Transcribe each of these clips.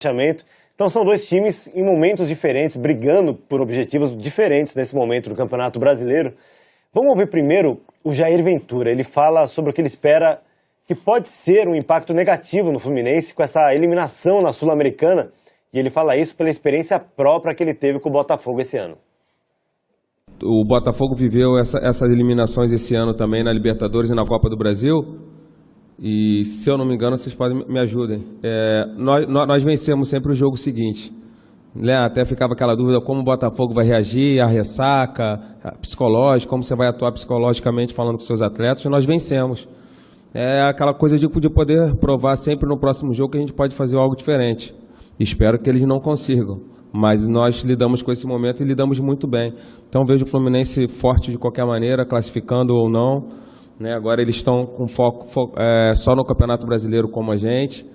rebaixamento. Então são dois times em momentos diferentes, brigando por objetivos diferentes nesse momento do Campeonato Brasileiro. Vamos ouvir primeiro o Jair Ventura. Ele fala sobre o que ele espera que pode ser um impacto negativo no Fluminense com essa eliminação na Sul-Americana. E ele fala isso pela experiência própria que ele teve com o Botafogo esse ano. O Botafogo viveu essas eliminações esse ano também na Libertadores e na Copa do Brasil. E, se eu não me engano, vocês podem me ajudem. Nós vencemos sempre o jogo seguinte. Até ficava aquela dúvida como o Botafogo vai reagir, a ressaca, psicológica, como você vai atuar psicologicamente falando com seus atletas. Nós vencemos. É aquela coisa de poder provar sempre no próximo jogo que a gente pode fazer algo diferente. Espero que eles não consigam. Mas nós lidamos com esse momento e lidamos muito bem. Então vejo o Fluminense forte de qualquer maneira, classificando ou não. Agora eles estão com foco só no Campeonato Brasileiro como a gente.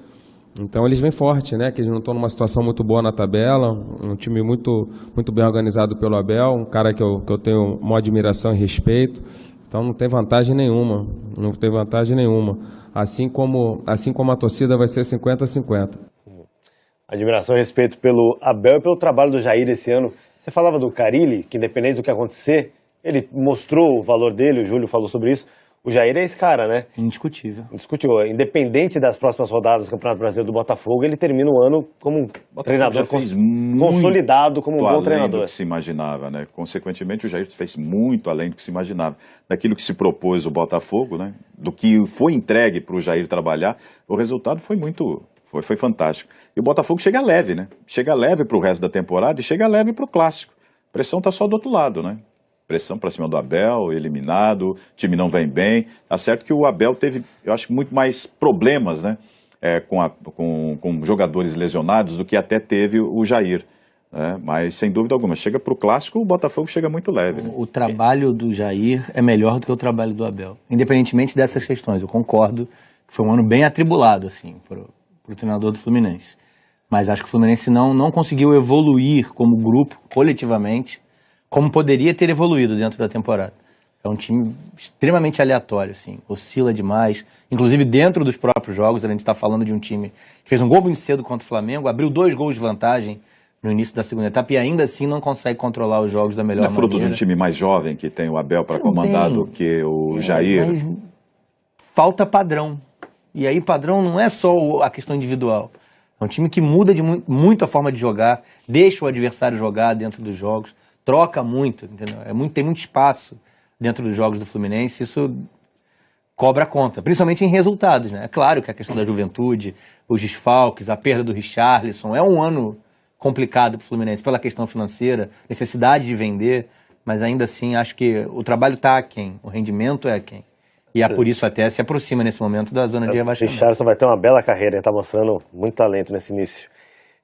Então eles vêm forte, que eles não estão numa situação muito boa na tabela. Um time muito, muito bem organizado pelo Abel, um cara que eu tenho uma admiração e respeito. Então não tem vantagem nenhuma, Assim como a torcida vai ser 50-50. Admiração e respeito pelo Abel e pelo trabalho do Jair esse ano. Você falava do Carille, que independente do que acontecer, ele mostrou o valor dele, o Júlio falou sobre isso. O Jair é esse cara, né? Indiscutível. Independente das próximas rodadas do Campeonato Brasileiro do Botafogo, ele termina o ano como um treinador consolidado, como um bom treinador. Do que se imaginava, né? Consequentemente, o Jair fez muito além do que se imaginava. Daquilo que se propôs o Botafogo, né? Do que foi entregue para o Jair trabalhar, o resultado foi foi fantástico. E o Botafogo chega leve, né? Chega leve para o resto da temporada e chega leve para o Clássico. A pressão está só do outro lado, né? Pressão para cima do Abel, eliminado, o time não vem bem. Tá certo que o Abel teve, eu acho, muito mais problemas, né? Com jogadores lesionados do que até teve o Jair. Mas, sem dúvida alguma, chega para o Clássico, o Botafogo chega muito leve. Né? O trabalho do Jair é melhor do que o trabalho do Abel. Independentemente dessas questões, eu concordo que foi um ano bem atribulado, assim, para o treinador do Fluminense. Mas acho que o Fluminense não conseguiu evoluir como grupo, coletivamente, como poderia ter evoluído dentro da temporada. É um time extremamente aleatório, assim, oscila demais. Inclusive, dentro dos próprios jogos, a gente está falando de um time que fez um gol muito cedo contra o Flamengo, abriu 2 gols de vantagem no início da segunda etapa e ainda assim não consegue controlar os jogos da melhor maneira. Não é fruto de um time mais jovem que tem o Abel para comandar do que o Jair? Mas falta padrão. E aí padrão não é só a questão individual. É um time que muda muito a forma de jogar, deixa o adversário jogar dentro dos jogos, troca muito, entendeu? Tem muito espaço dentro dos jogos do Fluminense, isso cobra conta, principalmente em resultados, né? É claro que a questão da juventude, os desfalques, a perda do Richarlison, é um ano complicado para o Fluminense pela questão financeira, necessidade de vender, mas ainda assim acho que o trabalho está aquém, o rendimento é aquém. E por isso até se aproxima nesse momento da zona de rebaixamento. O Richarlison vai ter uma bela carreira, ele está mostrando muito talento nesse início.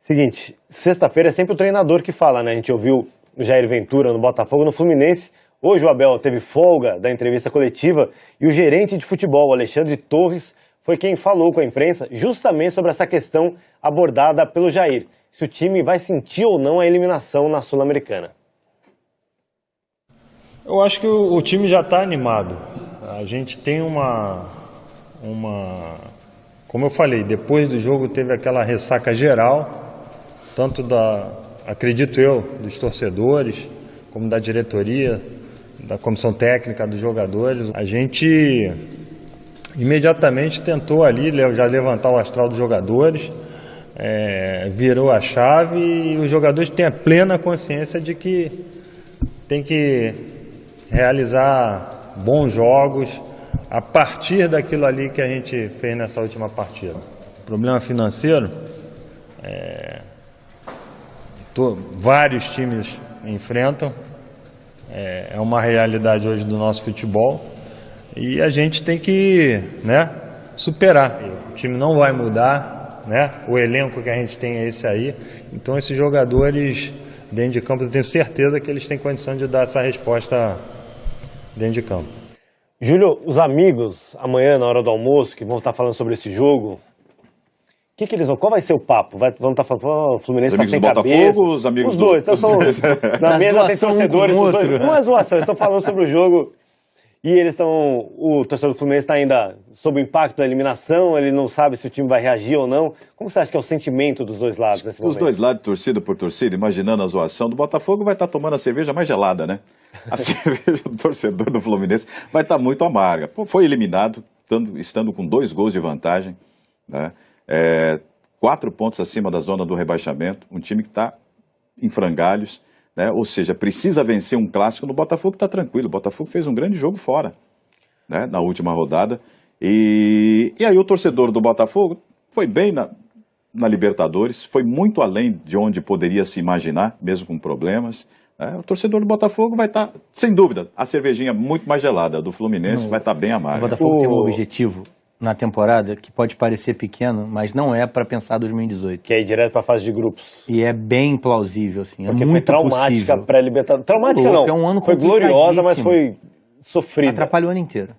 Seguinte, sexta-feira é sempre o treinador que fala, né? A gente ouviu o Jair Ventura no Botafogo, no Fluminense. Hoje o Abel teve folga da entrevista coletiva e o gerente de futebol, Alexandre Torres, foi quem falou com a imprensa justamente sobre essa questão abordada pelo Jair. Se o time vai sentir ou não a eliminação na Sul-Americana. Eu acho que o time já está animado. A gente tem como eu falei, depois do jogo teve aquela ressaca geral, tanto acredito eu, dos torcedores, como da diretoria, da comissão técnica, dos jogadores. A gente imediatamente tentou ali já levantar o astral dos jogadores, virou a chave e os jogadores têm a plena consciência de que tem que realizar bons jogos a partir daquilo ali que a gente fez nessa última partida. O problema financeiro, vários times enfrentam, é uma realidade hoje do nosso futebol e a gente tem que superar. O time não vai mudar, o elenco que a gente tem é esse aí, então esses jogadores dentro de campo, eu tenho certeza que eles têm condição de dar essa resposta dentro de campo. Júlio, os amigos, amanhã na hora do almoço, que vão estar falando sobre esse jogo, que eles vão? Qual vai ser o papo? Vão estar falando, o Fluminense está sem cabeça. Os amigos os dois. Então, na mesa tem torcedores, os dois. Uma zoação, eles estão falando sobre o jogo. E eles estão. O torcedor do Fluminense está ainda sob o impacto da eliminação, ele não sabe se o time vai reagir ou não. Como você acha que é o sentimento dos dois lados nesse momento? Os dois lados, torcida por torcida, imaginando a zoação do Botafogo, vai estar tomando a cerveja mais gelada, né? A cerveja do torcedor do Fluminense vai estar muito amarga. Pô, foi eliminado, estando com 2 gols de vantagem, né? 4 pontos acima da zona do rebaixamento, um time que está em frangalhos, né? Ou seja, precisa vencer um clássico. No Botafogo está tranquilo, o Botafogo fez um grande jogo fora, né? Na última rodada, e aí o torcedor do Botafogo foi bem na Libertadores, foi muito além de onde poderia se imaginar, mesmo com problemas. O torcedor do Botafogo vai estar, sem dúvida, a cervejinha muito mais gelada, do Fluminense vai estar bem O amarga. Botafogo tem um objetivo na temporada que pode parecer pequeno, mas não é para pensar 2018. Que é ir direto para a fase de grupos. E é bem plausível, assim. Porque é foi muito traumática possível. pré-Libertadores. Traumática Louco, não, é um ano foi gloriosa, mas complicadíssimo. foi sofrida. Atrapalha o ano inteiro.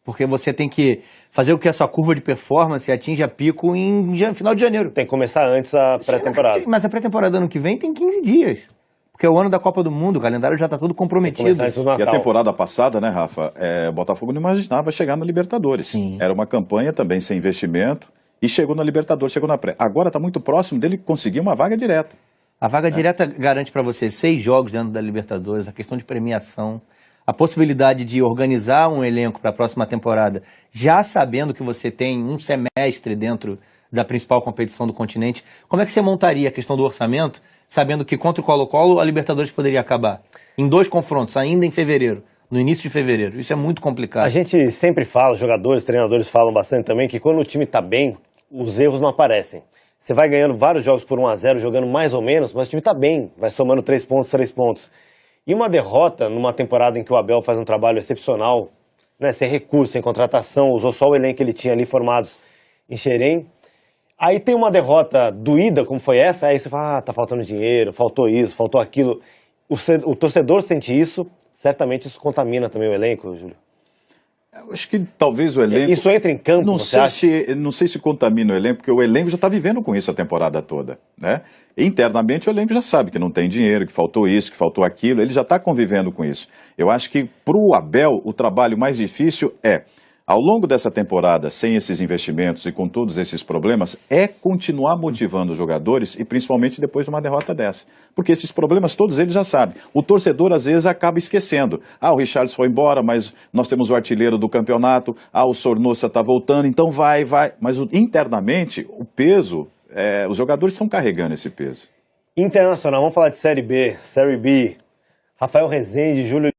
Porque você tem que fazer com que essa curva de performance atinja pico em final de janeiro. Tem que começar antes a pré-temporada. Mas a pré-temporada ano que vem tem 15 dias. Porque é o ano da Copa do Mundo, o calendário já está todo comprometido. Começar isso no E a Natal. temporada passada, né, Rafa, o Botafogo não imaginava chegar na Libertadores. Sim. Era uma campanha também sem investimento e chegou na Libertadores, chegou na pré. Agora está muito próximo dele conseguir uma vaga direta. A vaga direta garante para você 6 jogos dentro da Libertadores, a questão de premiação, a possibilidade de organizar um elenco para a próxima temporada, já sabendo que você tem um semestre dentro da principal competição do continente. Como é que você montaria a questão do orçamento, sabendo que contra o Colo-Colo a Libertadores poderia acabar? Em 2 confrontos, ainda em fevereiro, no início de fevereiro. Isso é muito complicado. A gente sempre fala, os jogadores, treinadores falam bastante também, que quando o time está bem, os erros não aparecem. Você vai ganhando vários jogos por 1-0, jogando mais ou menos, mas o time está bem, vai somando 3 pontos. E uma derrota numa temporada em que o Abel faz um trabalho excepcional, né, sem recurso, sem contratação, usou só o elenco que ele tinha ali formados em Xerém. Aí tem uma derrota doída, como foi essa, aí você fala, tá faltando dinheiro, faltou isso, faltou aquilo. O torcedor sente isso, certamente isso contamina também o elenco, Júlio. Eu acho que talvez o elenco... Isso entra em campo, Não você sei, acha? não sei se contamina o elenco, porque o elenco já está vivendo com isso a temporada toda, né? Internamente o elenco já sabe que não tem dinheiro, que faltou isso, que faltou aquilo, ele já está convivendo com isso. Eu acho que para o Abel o trabalho mais difícil ao longo dessa temporada, sem esses investimentos e com todos esses problemas, continuar motivando os jogadores e principalmente depois de uma derrota dessa. Porque esses problemas todos ele já sabe. O torcedor às vezes acaba esquecendo. O Richarlison foi embora, mas nós temos o artilheiro do campeonato. O Sornosa está voltando, então vai. Mas internamente, o peso, os jogadores estão carregando esse peso. Internacional, vamos falar de Série B, Série B. Rafael Rezende, Júlio